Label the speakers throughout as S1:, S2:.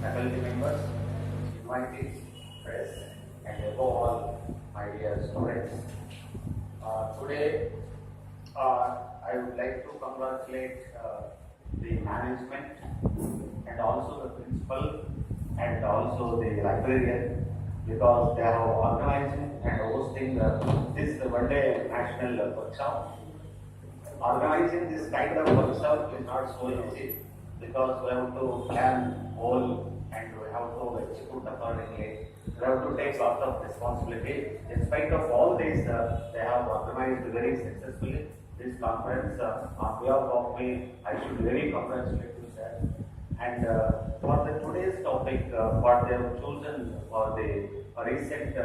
S1: faculty members, invitees, press, and above all, my dear students. Today, I would like to congratulate the management and also the principal and also the librarian because they have organized and hosting this one-day national workshop. Organizing this kind of workshop is not so easy because we have to plan whole and we have to execute accordingly. We have to take lots of responsibility. In spite of all this, they have organized very successfully this conference. On behalf of me, I should very congratulate you, sir. And for the today's topic, what they have chosen for the recent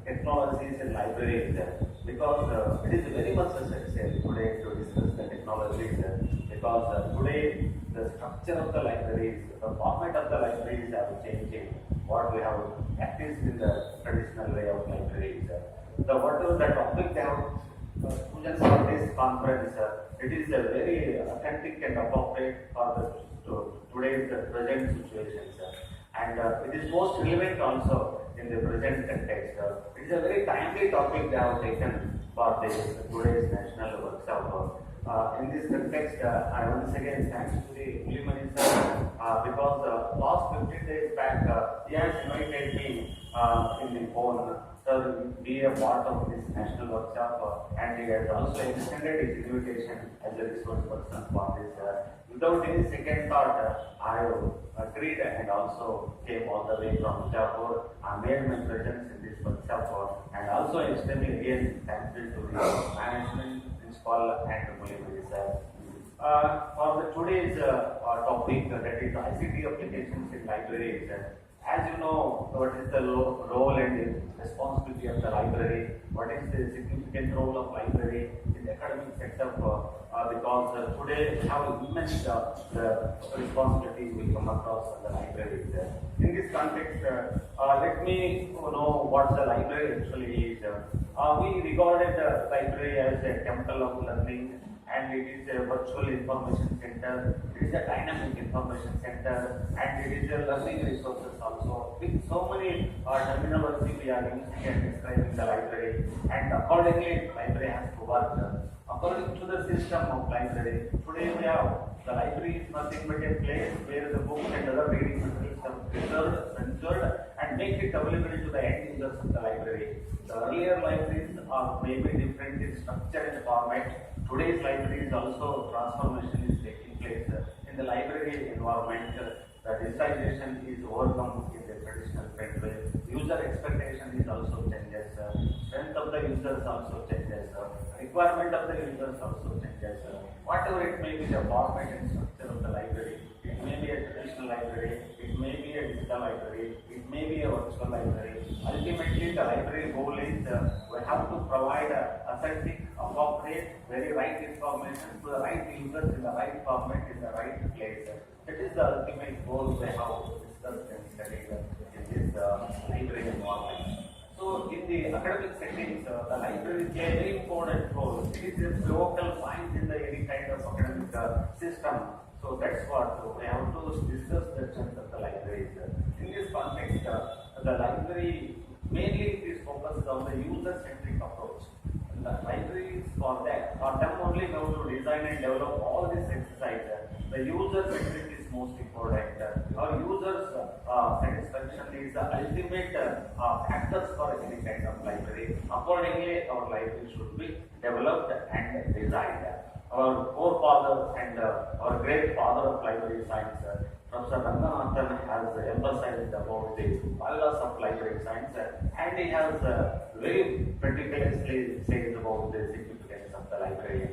S1: technologies in libraries, because it is very much necessary today to discuss the technologies, because today the structure of the libraries, the format of the libraries are changing. What we have practiced in the traditional way of libraries. Whatever the topic they have chosen for this conference, it is very authentic and appropriate for today's present situations. And it is most relevant also in the present context. It is a very timely topic they have taken for today's national workshop. In this context, I once again thanks to the Minister because last 15 days back he has invited me in the phone to be a part of this national workshop, and he has also extended his invitation as a resource person for this. Without any second thought, I agreed and also came all the way from Jaipur. I made my presence in this workshop and also extremely again thankful to the management, principal and Mulimani sir. For the today's topic, that is ICT applications in libraries. As you know, what is the role and the responsibility of the library? What is the significant role of library in the academic setup? Because today we have immense the responsibility we come across the libraries. In this context, let me know what the library actually is. We regarded the library as a temple of learning, and it is a virtual information center, it is a dynamic information center, and it is a learning resources also. With so many terminology we are using and describing the library, and accordingly library has to work. According to the system of library, today we have the library is nothing but a place where the books and other reading materials are preserved, censored, and make it available to the end users of the library. The earlier libraries are maybe different in structure and format. Today's library is also transformation is taking place in the library environment. The digitization is overcome in the traditional print way. User expectation is also changes. Strength of the users also changes. Requirement of the users also changes. Whatever it may be the format and structure of the library, it may be a traditional library, it may be a digital library, it may be a virtual library. Ultimately, the library goal is we have to provide authentic, appropriate, very right information to the right users in the right format, in the right place. That is the ultimate goal we have discussed and studied in this library environment. So, in the academic settings, the library plays a very important role. It is a pivotal point in any kind of academic system. So, that's what we have to discuss the strength of the libraries. In this context, the library mainly is focused on the user-centric approach. The library is for that. For them only we have to design and develop all this exercise. The user-centric is most important. Our users' satisfaction is the ultimate factors for any kind of library. Accordingly, our library should be developed and designed. Our forefather and our great father of library science, Professor Ranganathan, has emphasized about the pillars of library science, and he has very particularly said about the significance of the library.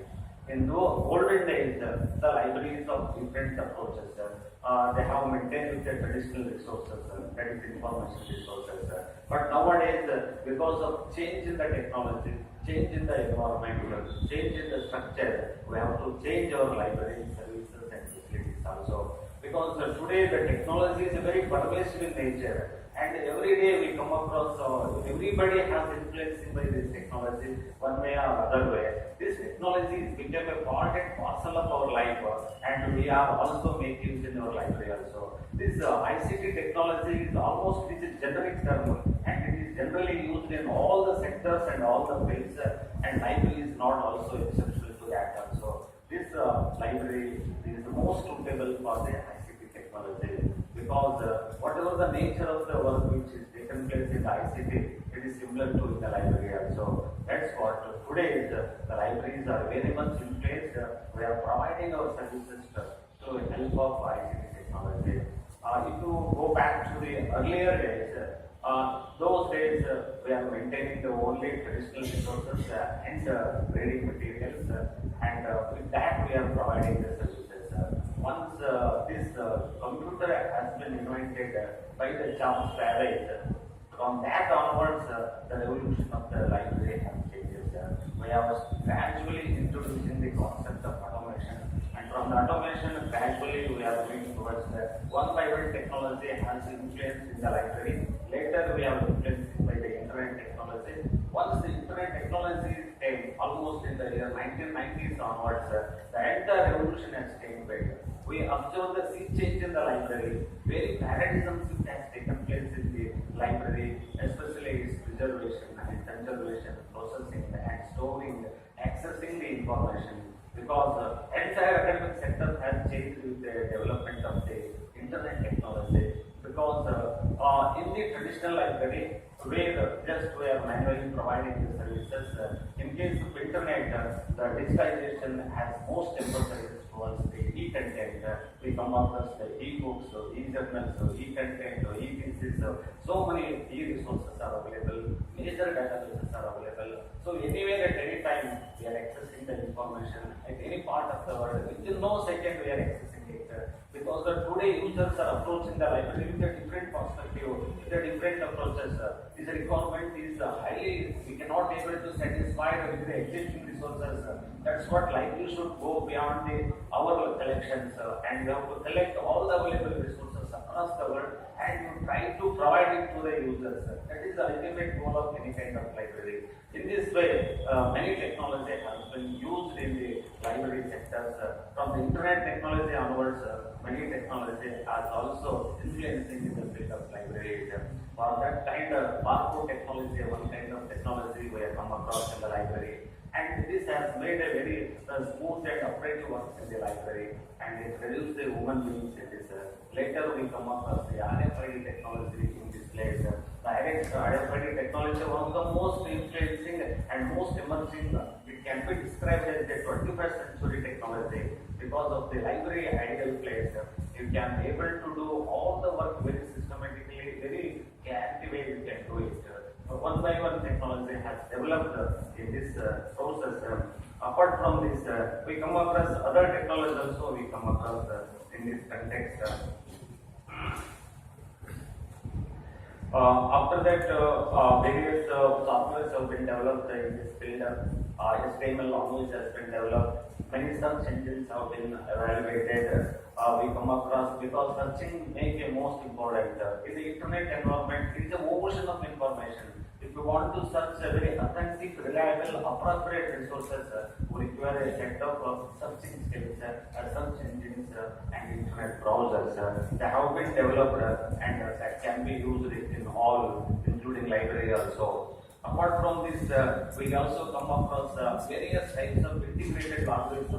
S1: In the olden days, the libraries of different approaches, they have maintained with the traditional resources, that is information resources. But nowadays, because of change in the technology, change in the environment, change in the structure, we have to change our library services and facilities also. Because today the technology is very pervasive in nature, and every day we come across, everybody has influenced by this technology one way or other way. This technology has become a part and parcel of our life, and we are also making use in our library also. This ICT technology is almost, it is a generic term, and it is generally used in all the sectors and all the fields, and library is not also exceptional to that. So this library is the most suitable for the ICT technology, because whatever the nature of the work which is taken place in the ICT, it is similar to in the library also. That's what today is, the libraries are very much in place. We are providing our services to help of ICT technology. If you go back to the earlier days, those days we are maintaining the only traditional resources and reading materials, and with that we are providing the services. Once this computer has been invented by the Charles Babbage, from that onwards, the revolution of the library has changed. We are gradually introducing the concept of automation, and from the automation, gradually we are moving towards the one by one technology has influence in the library. Later, we are influenced by the internet technology. Once the internet technology came, almost in the year 1990s onwards, the entire revolution has taken place. We observe the sea change in the library. Very paradigm shift has taken place in the library, especially its preservation and conservation, processing and storing, accessing the information. Because entire academic sector has changed with the development of the internet technology. Because in the traditional library, where just we are manually providing the services, in case of internet, the digitization has most emphasis towards the e-content. We come across the e-books, e-journals, e-content, e-thesis. So many e-resources are available, major databases are available. So anywhere at any time, we are accessing the information at any part of the world. Within no second, we are accessing it. Because today users are approaching the library with a different perspective, with a different approaches. This requirement is highly, we cannot be able to satisfy with the existing resources. That's what library should go beyond our collections, and we have to collect all the available resources across the world and try to provide it to the users. That is the ultimate goal of any kind of library. In this way, many technology has been used in the library sectors. From the internet technology onwards, many technology are also influencing in the field of libraries. For that kind of barcode technology, one kind of technology we have come across in the library. And this has made a very smooth and operative work in the library, and it reduced the human beings in this. Later we come across the RFID technology in this place. The RFID technology, one of the most influencing and most emerging, it can be described as the 21st century technology. Because of the library ideal place, you can be able to do all the work very systematically, very creative way you can do it. One by one technology has developed in this process. Apart from this, we come across other technologies also we come across in this context. After that, various softwares have been developed in this field. HTML language has been developed. Many search engines have been evaluated. We come across, because searching makes a most important. In the internet environment, it is a ocean of information. If you want to search a very authentic, reliable, appropriate resources, we require a set of searching skills, search engines, and internet browsers. They have been developed and that can be used in all, including library also. Apart from this, we also come across various types of integrated language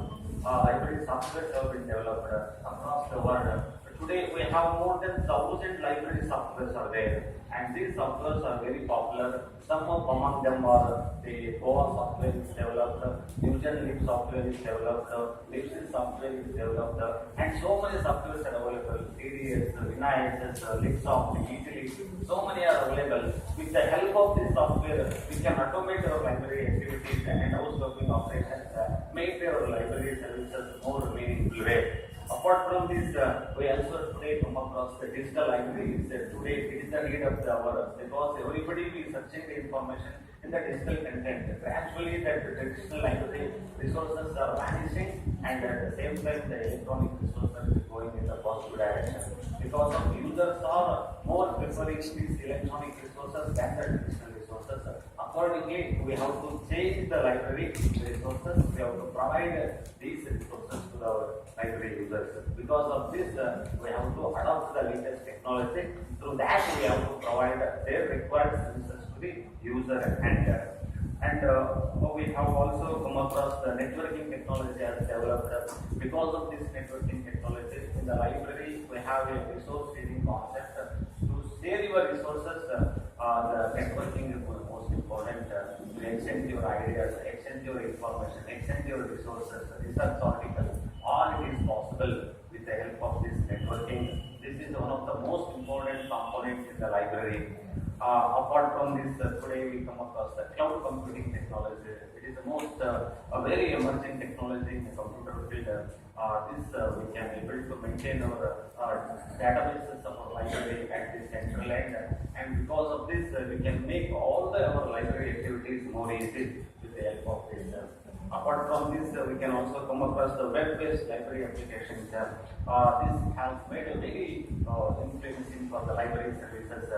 S1: library software have been developed across the world. Today we have more than 1,000 library softwares are there, and these softwares are very popular. Some of among them are the Goa software is developed, Fusion Lib software is developed, Libsys software is developed, and so many softwares are available. CDS, Vinayasis, Libsoft, Easily, so many are available. With the help of this software, we can automate our library activities and housekeeping operations, make our library services more meaningful way. Apart from this, we also today come across the digital libraries. Today, it is the need of the hour, because everybody is searching the information in the digital content. Gradually, the traditional library resources are vanishing, and at the same time, the electronic resources is going in the positive direction. Because of users are more preferring these electronic resources than the traditional resources. Accordingly, we have to change the library resources. We have to provide these resources to our library users. Because of this, we have to adopt the latest technology. Through that, we have to provide their required services to the user and we have also come across the networking technology as developed. Because of this networking technology, in the library we have a resource sharing concept. To share your resources, the networking is the most important. To exchange your ideas, exchange your information, exchange your resources, research articles, all it is possible with the help of this networking. This is one of the most important components in the library. Apart from this, today we come across the cloud computing technology. It is the most a very emerging technology in the computer field. We can able to maintain our databases of our library at the central end, and because of this, we can make all our library activities more easy with the help of this. Apart from this, we can also come across the web-based library applications. This has made a very influencing for the library services.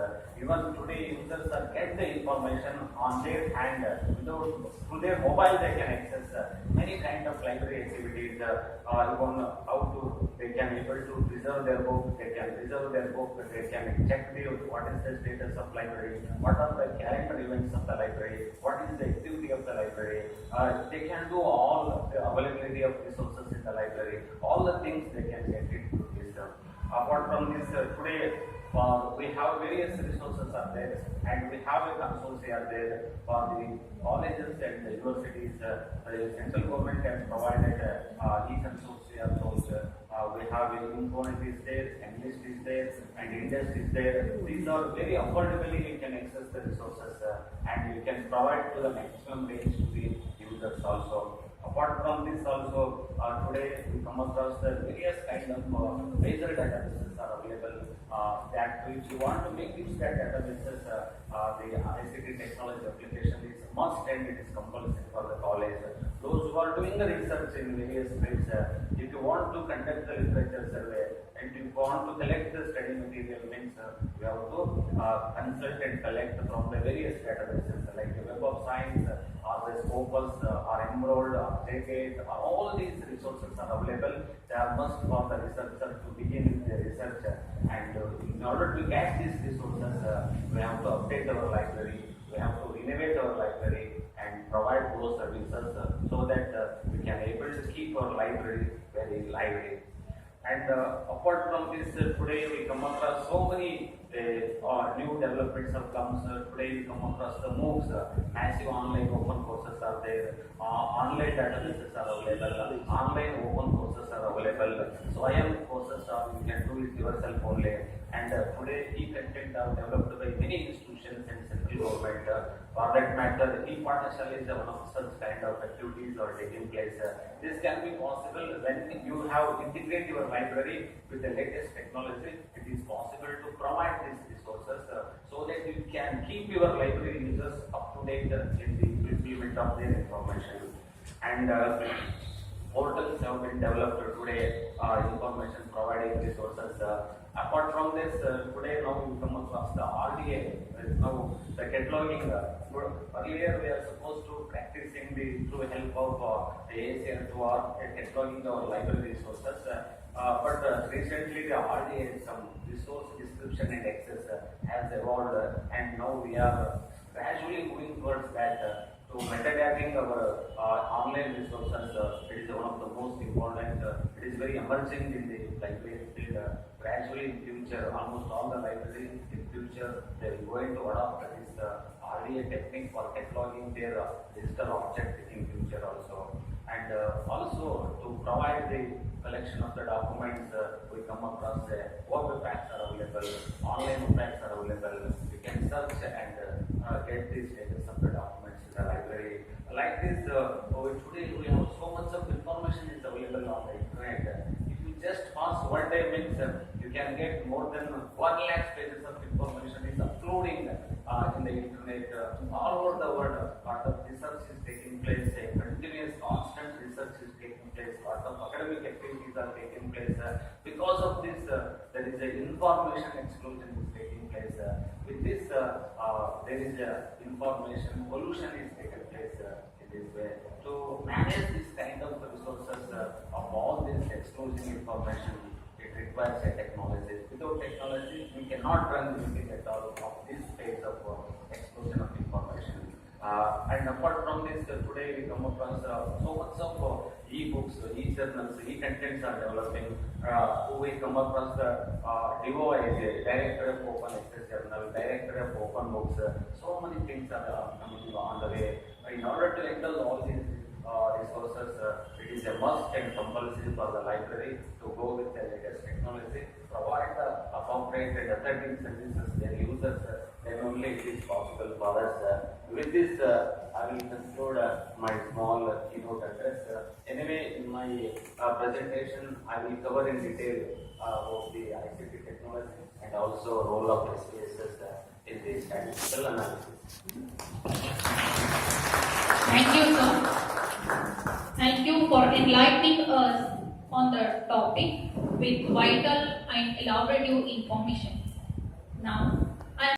S1: Even today, users get the information on their hand. Through their mobile, they can access many kind of library activities. Even how to they can able to preserve their book. They can preserve their book. They can check what is the status of library. What are the calendar events of the library? What is the activity of the library? They can do all the availability of resources in the library. All the things they can get it through this. Apart from this, today we have various resources are there, and we have a consortia there for the colleges and the universities. The central government has provided e-consortia. We have Infonet is there, Enlist is there, and Indus is there. These are very affordably you can access the resources, and you can provide to the maximum range to the users also. Apart from this also, today we come across the various kind of major databases are available. That if you want to make use that databases, the ICT technology application is must and it is compulsory for the college. Those who are doing the research in various fields, if you want to conduct the literature survey and if you want to collect the study material, means you have to consult and collect from the various databases like the Web of Science, or the Scopus, or Emerald, or JGate, all these resources are available. They are must for the researcher to begin with the research, and in order to get these resources, we have to update our library, we have to innovate our library and provide those services so that we can able to keep our library very lively. And apart from this, today we come across so many new developments have come. Today we come across the MOOCs, massive online open courses are there, online databases are available, online open courses are available. So I am courses you can do it yourself only. And today e-content are developed by many institutions and central government. For that matter, e-Pathshala is one of such kind of activities are taking place. This can be possible when you have integrated your library with the latest technology. It is possible to provide these resources so that you can keep your library users up to date in the implement of their information. And portals have been developed today, information providing resources. Apart from this, today now we come across the RDA, now the cataloging. Earlier we are supposed to practicing through help of AACR to cataloging our library resources, but recently the RDA, some resource description and access has evolved, and now we are gradually moving towards that. To metadating our online resources, it is one of the most important. It is very emerging in the library field. Gradually in future, almost all the libraries in future they are going to adopt this RDA technique for cataloging their digital object in future also. And also to provide the collection of the documents, we come across web packs are available, online packs are available. We can search and get the status of the documents in the library. Like this, today we have so much of information is available on the internet. If you just pass one day, means you can get more than 1 lakh pages of information is uploading in the internet all over the world. Lot of research is taking place, continuous constant research is taking place, lot of academic activities are taking place. Because of this, there is an information explosion is taking place. With this, there is information pollution is taking place in this way. To manage this kind of resources of all this explosive information, it requires a technology. Without technology, we cannot run anything at all of this phase of explosion of information. And apart from this, today we come across so much of e-books, e-journals, e-contents are developing. We come across the DOI, Director of Open Access Journal, Director of Open Books. So many things are coming on the way. In order to handle all these resources, it is a must and compulsory for the library to go with the latest technology, provide the appropriate and authentic services their users, then only it is possible for us. With this, I will conclude my small keynote address. Anyway, in my presentation, I will cover in detail about the ICT technology and also role of SPSS in the statistical analysis.
S2: Thank you, sir. Thank you for enlightening us on the topic with vital and elaborative information. Now,